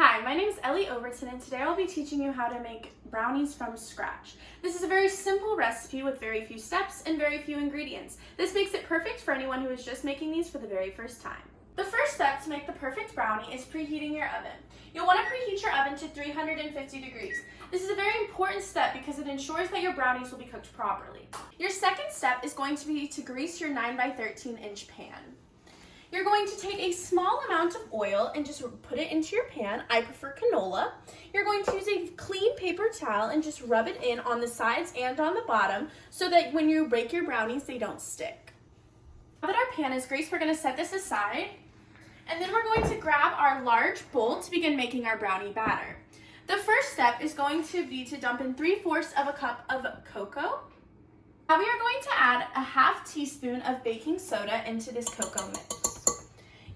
Hi, my name is Ellie Overton, and today I'll be teaching you how to make brownies from scratch. This is a very simple recipe with very few steps and very few ingredients. This makes it perfect for anyone who is just making these for the very first time. The first step to make the perfect brownie is preheating your oven. You'll want to preheat your oven to 350 degrees. This is a very important step because it ensures that your brownies will be cooked properly. Your second step is going to be to grease your 9x13 inch pan. You're going to take a small amount of oil and just put it into your pan. I prefer canola. You're going to use a clean paper towel and just rub it in on the sides and on the bottom so that when you bake your brownies, they don't stick. Now that our pan is greased, we're going to set this aside. And then we're going to grab our large bowl to begin making our brownie batter. The first step is going to be to dump in 3/4 of a cup of cocoa. Now we are going to add a 1/2 teaspoon of baking soda into this cocoa mix.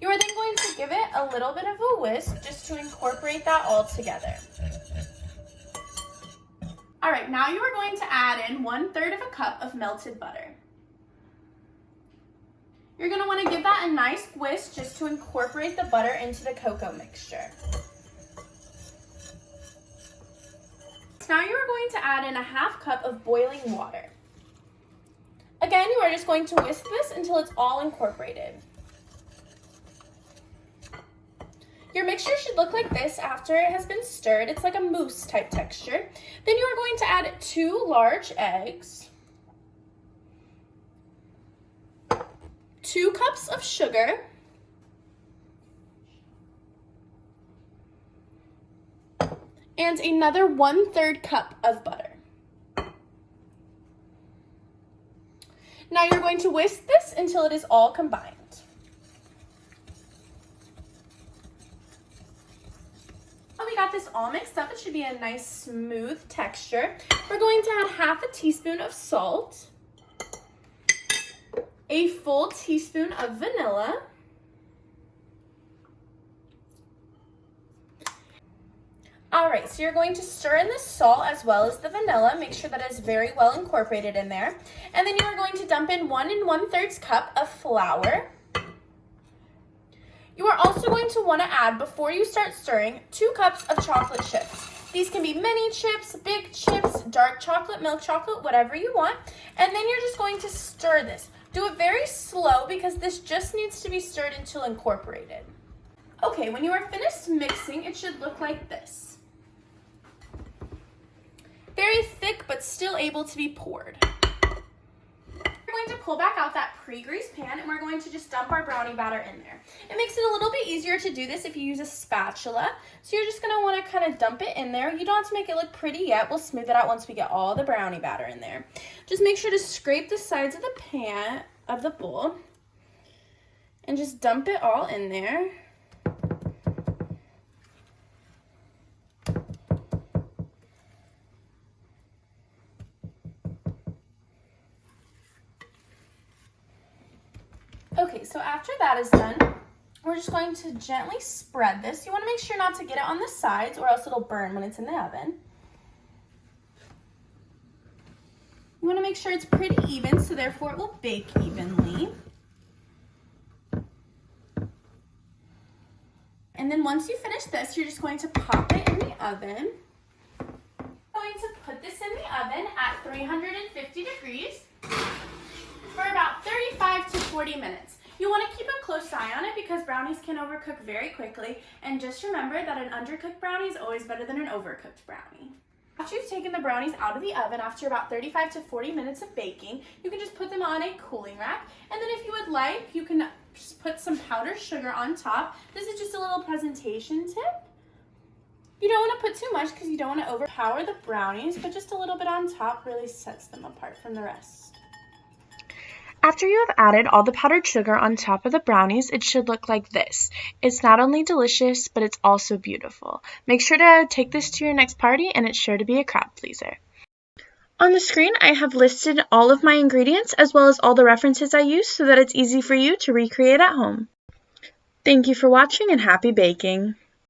You are then going to give it a little bit of a whisk just to incorporate that all together. All right, now you are going to add in 1/3 of a cup of melted butter. You're going to want to give that a nice whisk just to incorporate the butter into the cocoa mixture. Now you are going to add in a 1/2 cup of boiling water. Again, you are just going to whisk this until it's all incorporated. Your mixture should look like this after it has been stirred. It's like a mousse type texture. Then you are going to add 2 large eggs, 2 cups of sugar, and another 1/3 cup of butter. Now you're going to whisk this until it is all combined. We got this all mixed up. It should be a nice smooth texture. We're going to add 1/2 teaspoon of salt, a full teaspoon of vanilla, all right, so you're going to stir in the salt as well as the vanilla. Make sure that it is very well incorporated in there. And then you are going to dump in 1 1/3 cup of flour. You are also going to want to add, before you start stirring, 2 cups of chocolate chips. These can be mini chips, big chips, dark chocolate, milk chocolate, whatever you want. And then you're just going to stir this. Do it very slow because this just needs to be stirred until incorporated. Okay, when you are finished mixing, it should look like this. Very thick, but still able to be poured. We're going to pull back out that pre-greased pan and we're going to just dump our brownie batter in there. It makes it a little bit easier to do this if you use a spatula. So you're just going to want to kind of dump it in there. You don't have to make it look pretty yet. We'll smooth it out once we get all the brownie batter in there. Just make sure to scrape the sides of the pan, of the bowl, and just dump it all in there. Okay, so after that is done, we're just going to gently spread this. You want to make sure not to get it on the sides or else it'll burn when it's in the oven. You want to make sure it's pretty even, so therefore it will bake evenly. And then once you finish this, you're just going to pop it in the oven. I'm going to put this in the oven at 350 degrees. For about 35 to 40 minutes. You want to keep a close eye on it because brownies can overcook very quickly, and just remember that an undercooked brownie is always better than an overcooked brownie. After you've taken the brownies out of the oven after about 35 to 40 minutes of baking, you can just put them on a cooling rack, and then if you would like, you can just put some powdered sugar on top. This is just a little presentation tip. You don't want to put too much because you don't want to overpower the brownies, but just a little bit on top really sets them apart from the rest. After you have added all the powdered sugar on top of the brownies, it should look like this. It's not only delicious, but it's also beautiful. Make sure to take this to your next party, and it's sure to be a crowd pleaser. On the screen, I have listed all of my ingredients as well as all the references I use so that it's easy for you to recreate at home. Thank you for watching and happy baking!